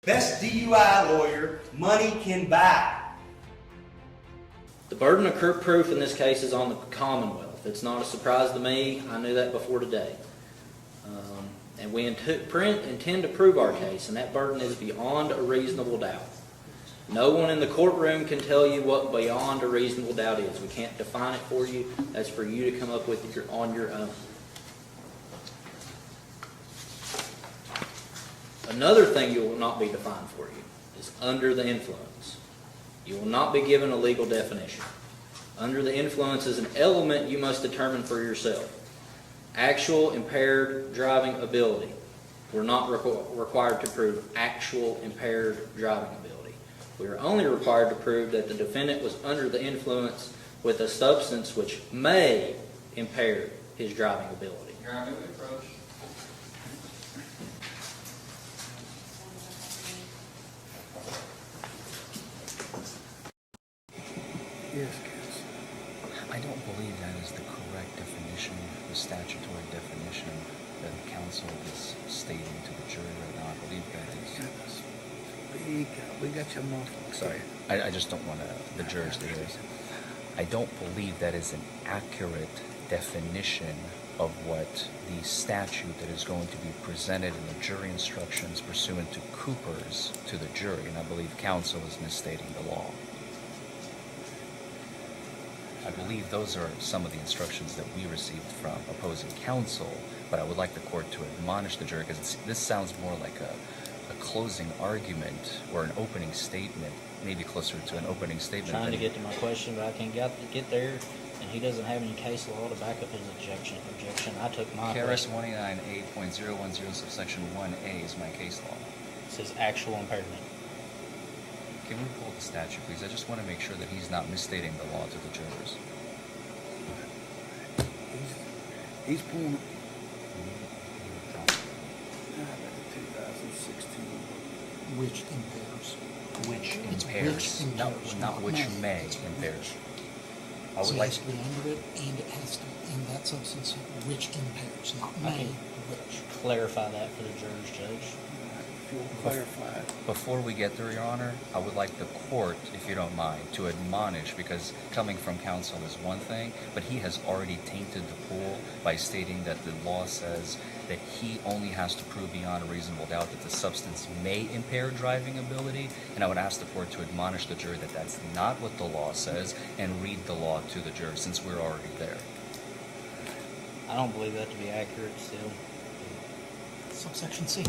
Best DUI lawyer money can buy. The burden of proof in this case is on the Commonwealth. It's not a surprise to me. I knew that before today. And we intend to prove our case, and that burden is beyond a reasonable doubt. No one in the courtroom can tell you what beyond a reasonable doubt is. We can't define it for you. That's for you to come up with on your own. Another thing you will not be defined for you is under the influence. You will not be given a legal definition. Under the influence is an element you must determine for yourself. Actual impaired driving ability. We're not required to prove actual impaired driving ability. We are only required to prove that the defendant was under the influence with a substance which may impair his driving ability. Your Honor, we approach. Yes, counsel. I don't believe that is the correct definition, the statutory definition that counsel is stating to the jury right now. I believe that is... We got your mouth. Sorry, I just don't want the jurors to hear this. I don't believe that is an accurate definition of what the statute that is going to be presented in the jury instructions pursuant to Cooper's to the jury, and I believe counsel is misstating the law. I believe those are some of the instructions that we received from opposing counsel, but I would like the court to admonish the jury, because this sounds more like a closing argument or an opening statement, maybe closer to an opening statement. Trying to get to my question, but I can't get there, and he doesn't have any case law to back up his objection. I took my KRS 189A.010 subsection 1A is my case law. It says actual impairment. Can we pull the statute, please? I just want to make sure that he's not misstating the law to the jurors. He's pulling. 2016. Which impairs. Which It's impairs, which impairs, not which may It's impairs. which. I So would it like has to be under it, and it has to, in that substance, which impairs, not may, which. Clarify that for the jurors, Judge. If you'll clarify it. Before we get there, Your Honor, I would like the court, if you don't mind, to admonish, because coming from counsel is one thing, but he has already tainted the pool by stating that the law says that he only has to prove beyond a reasonable doubt that the substance may impair driving ability, and I would ask the court to admonish the jury that that's not what the law says, and read the law to the jury, since we're already there. I don't believe that to be accurate still. Subsection C.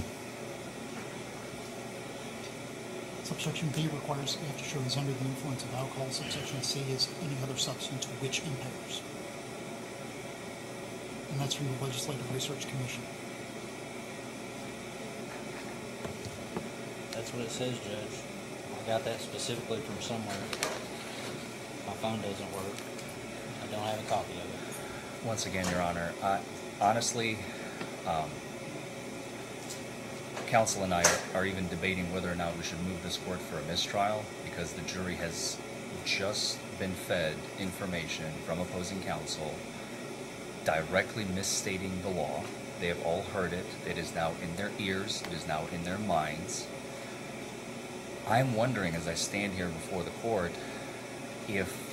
Subsection B requires you have to show he's under the influence of alcohol. Subsection C is any other substance which impairs. And that's from the Legislative Research Commission. That's what it says, Judge. I got that specifically from somewhere. My phone doesn't work. I don't have a copy of it. Once again, Your Honor, honestly, counsel and I are even debating whether or not we should move this court for a mistrial, because the jury has just been fed information from opposing counsel directly misstating the law. They have all heard it. It is now in their ears. It is now in their minds. I'm wondering, as I stand here before the court, if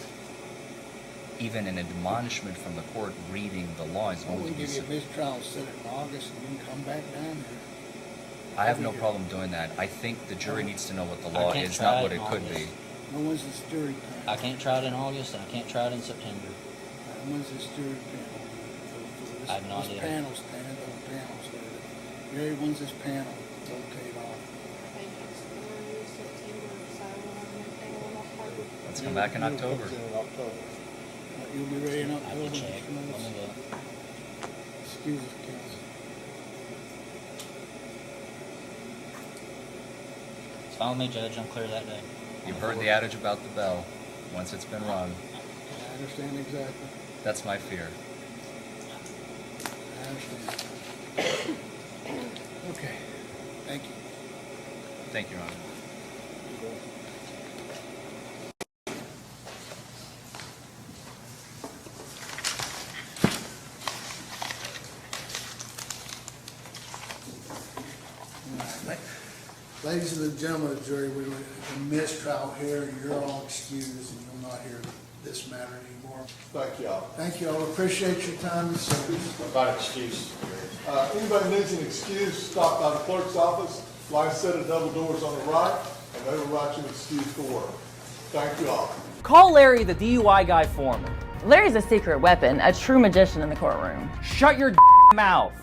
even an admonishment from the court reading the law is going We to be give you a sufficient. mistrial, set it in August, and you can come back down here. I have no problem doing that. I think the jury needs to know what the I law can't is, try not it what in it could be. August. When's this jury panel? I can't try it in August, and I can't try it in September. When's this jury panel? I have no This idea. panel's standing, those panels there. Gary, when's this panel rotate off? Let's come back in October. You'll be ready in I October? can check. Let me look. Excuse us, counsel. It's fine with me, Judge. I'm clear that day. You've heard the adage about the bell. Once it's been rung, I understand exactly. that's my fear. I understand. Okay, thank you. Thank you, Your Honor. Ladies and gentlemen of the jury, we were a mistrial here, and you're all excused, and you'll not hear this matter anymore. Thank y'all. Thank you all. Appreciate your time and service. About excuse. Anybody needs an excuse, stop by the clerk's office, last set of double doors on the right, and they will write you an excuse for work. Thank you all. Call Larry, the DUI guy foreman. Larry's a secret weapon, a true magician in the courtroom. Shut your mouth.